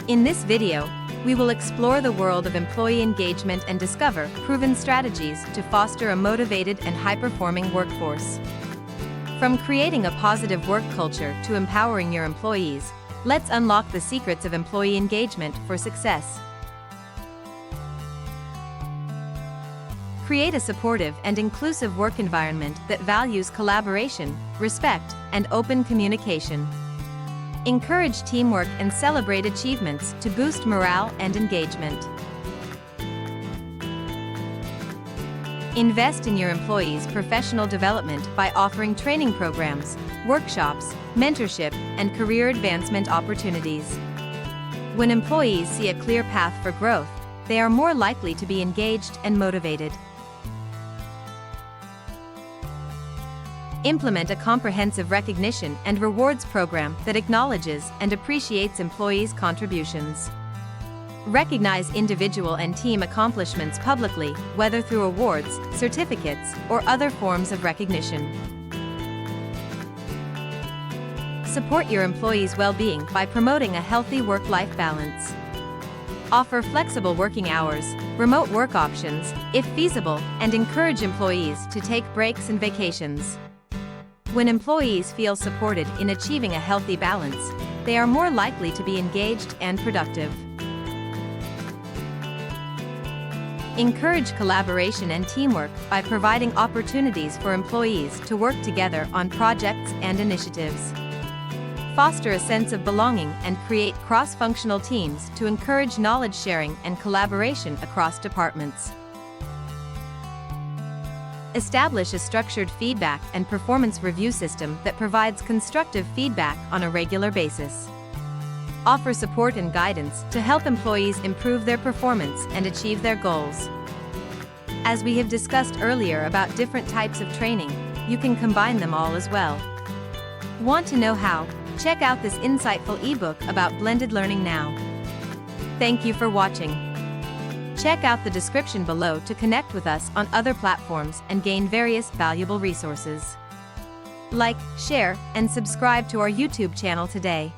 In this video, we will explore the world of employee engagement and discover proven strategies to foster a motivated and high-performing workforce. From creating a positive work culture to empowering your employees, let's unlock the secrets of employee engagement for success. Create a supportive and inclusive work environment that values collaboration, respect, and open communication. Encourage teamwork and celebrate achievements to boost morale and engagement. Invest in your employees' professional development by offering training programs, workshops, mentorship, and career advancement opportunities. When employees see a clear path for growth, they are more likely to be engaged and motivated. Implement a comprehensive recognition and rewards program that acknowledges and appreciates employees' contributions. Recognize individual and team accomplishments publicly, whether through awards, certificates, or other forms of recognition. Support your employees' well-being by promoting a healthy work-life balance. Offer flexible working hours, remote work options, if feasible, and encourage employees to take breaks and vacations. When employees feel supported in achieving a healthy balance, they are more likely to be engaged and productive. Encourage collaboration and teamwork by providing opportunities for employees to work together on projects and initiatives. Foster a sense of belonging and create cross-functional teams to encourage knowledge sharing and collaboration across departments. Establish a structured feedback and performance review system that provides constructive feedback on a regular basis. Offer support and guidance to help employees improve their performance and achieve their goals. As we have discussed earlier about different types of training, you can combine them all as well. Want to know how? Check out this insightful ebook about blended learning now. Thank you for watching. Check out the description below to connect with us on other platforms and gain various valuable resources. Like, share, and subscribe to our YouTube channel today.